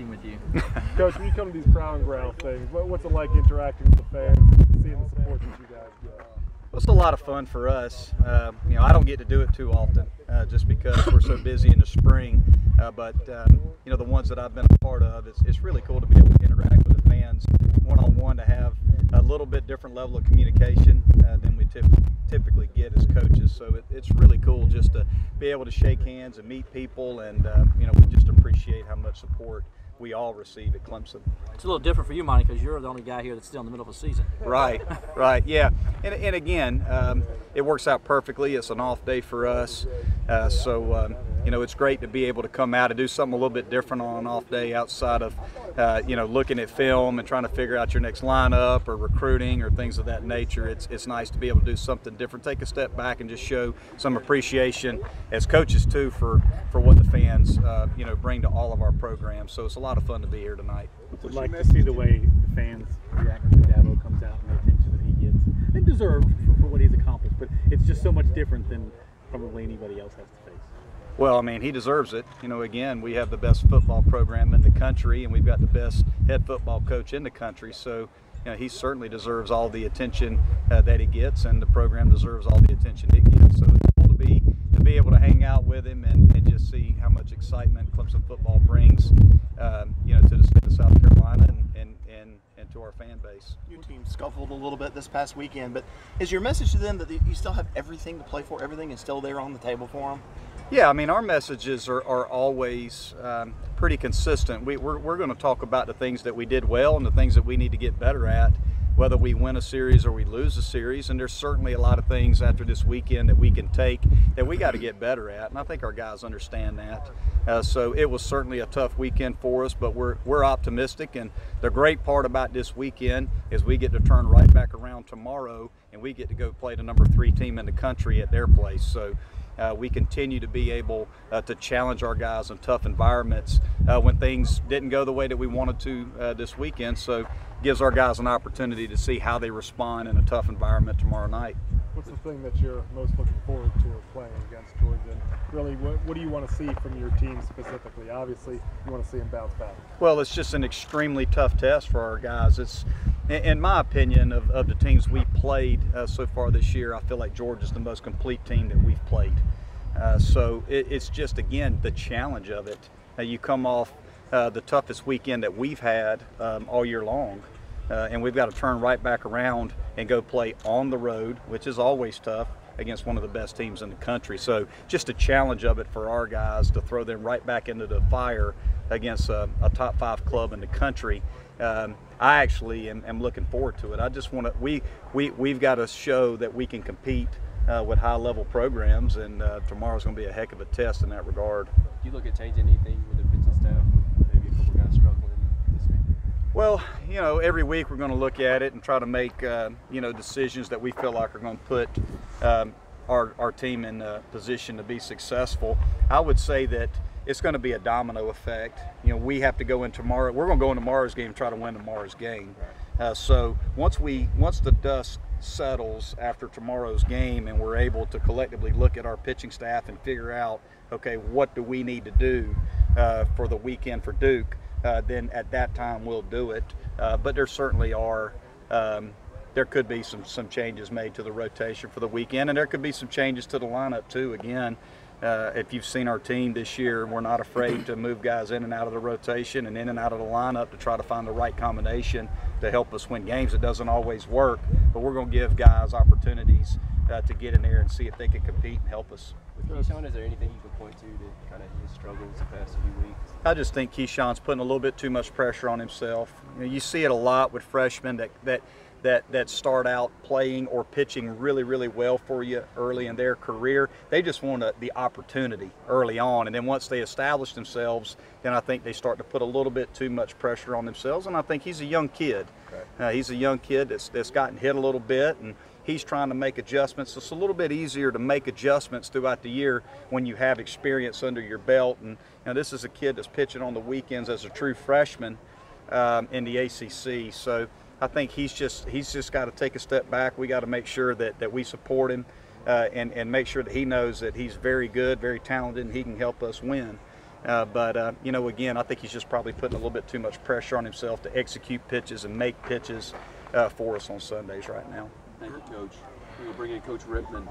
interacting with you. Coach, when you come to these Prowl and Growl things, what's it like interacting with the fans and seeing the support that you guys get? Well, it's a lot of fun for us. You know, I don't get to do it too often just because we're so busy in the spring. But you know, the ones that I've been a part of, it's really cool to be able to interact with the fans one-on-one, to have a little bit different level of communication than we typically get as coaches. So it's really cool just to be able to shake hands and meet people, and you know, we just appreciate how much support we all receive at Clemson. It's a little different for you, Monte, because you're the only guy here that's still in the middle of a season. Right, yeah. And again, it works out perfectly. It's an off day for us. So you know, it's great to be able to come out and do something a little bit different on an off day outside of, you know, looking at film and trying to figure out your next lineup or recruiting or things of that nature. It's nice to be able to do something different, take a step back and just show some appreciation as coaches too for what the fans, you know, bring to all of our programs. So it's a lot of fun to be here tonight. Would like to see the way the fans react when Dabo comes out and the attention that he gets. And deserved for what he's accomplished, but it's just so much different than probably anybody else has to face. Well, I mean, he deserves it. You know, again, we have the best football program in the country, and we've got the best head football coach in the country. So, you know, he certainly deserves all the attention that he gets, and the program deserves all the attention it gets. So it's cool to be able to hang out with him and just see how much excitement Clemson football brings, you know, to the state of South Carolina and to our fan base. Your team scuffled a little bit this past weekend, but is your message to them that you still have everything to play for, everything is still there on the table for them? Yeah, I mean, our messages are always pretty consistent. We're going to talk about the things that we did well and the things that we need to get better at, whether we win a series or we lose a series. And there's certainly a lot of things after this weekend that we can take that we got to get better at, and I think our guys understand that. So it was certainly a tough weekend for us, but we're optimistic. And the great part about this weekend is we get to turn right back around tomorrow, and we get to go play the number 3 team in the country at their place. So we continue to be able to challenge our guys in tough environments when things didn't go the way that we wanted to this weekend. So it gives our guys an opportunity to see how they respond in a tough environment tomorrow night. What's the thing that you're most looking forward to playing against Georgia? And really, what do you want to see from your team specifically? Obviously, you want to see them bounce back. Well, it's just an extremely tough test for our guys. It's, in my opinion, of the teams we played so far this year, I feel like Georgia's the most complete team that we've played. So it's just, again, the challenge of it. You come off the toughest weekend that we've had all year long, and we've got to turn right back around and go play on the road, which is always tough, against one of the best teams in the country. So just a challenge of it for our guys to throw them right back into the fire against a top 5 club in the country. I actually am looking forward to it. I just want to, we've got to show that we can compete with high-level programs, and tomorrow's going to be a heck of a test in that regard. Do you look at changing anything with the pitching staff? Maybe a couple guys struggling this week? Well, you know, every week we're going to look at it and try to make, you know, decisions that we feel like are going to put our team in a position to be successful. I would say that it's going to be a domino effect. You know, we have to go in tomorrow. We're going to go in tomorrow's game and try to win tomorrow's game. So once the dust settles after tomorrow's game and we're able to collectively look at our pitching staff and figure out, okay, what do we need to do for the weekend for Duke, then at that time we'll do it. But there certainly are, there could be some changes made to the rotation for the weekend, and there could be some changes to the lineup too. Again, if you've seen our team this year, we're not afraid to move guys in and out of the rotation and in and out of the lineup to try to find the right combination to help us win games. It doesn't always work, but we're going to give guys opportunities to get in there and see if they can compete and help us. With Keyshawn, is there anything you can point to kind of his struggles the past few weeks? I just think Keyshawn's putting a little bit too much pressure on himself. You know, you see it a lot with freshmen that start out playing or pitching really, really well for you early in their career. They just want the opportunity early on, and then once they establish themselves, then I think they start to put a little bit too much pressure on themselves. And I think he's a young kid. He's a young kid that's gotten hit a little bit, and he's trying to make adjustments. It's a little bit easier to make adjustments throughout the year when you have experience under your belt. And you know, this is a kid that's pitching on the weekends as a true freshman in the ACC. So I think he's just got to take a step back. We got to make sure that we support him and make sure that he knows that he's very good, very talented, and he can help us win. But you know, again, I think he's just probably putting a little bit too much pressure on himself to execute pitches and make pitches for us on Sundays right now. Thank you, Coach. We'll bring in Coach Rippman.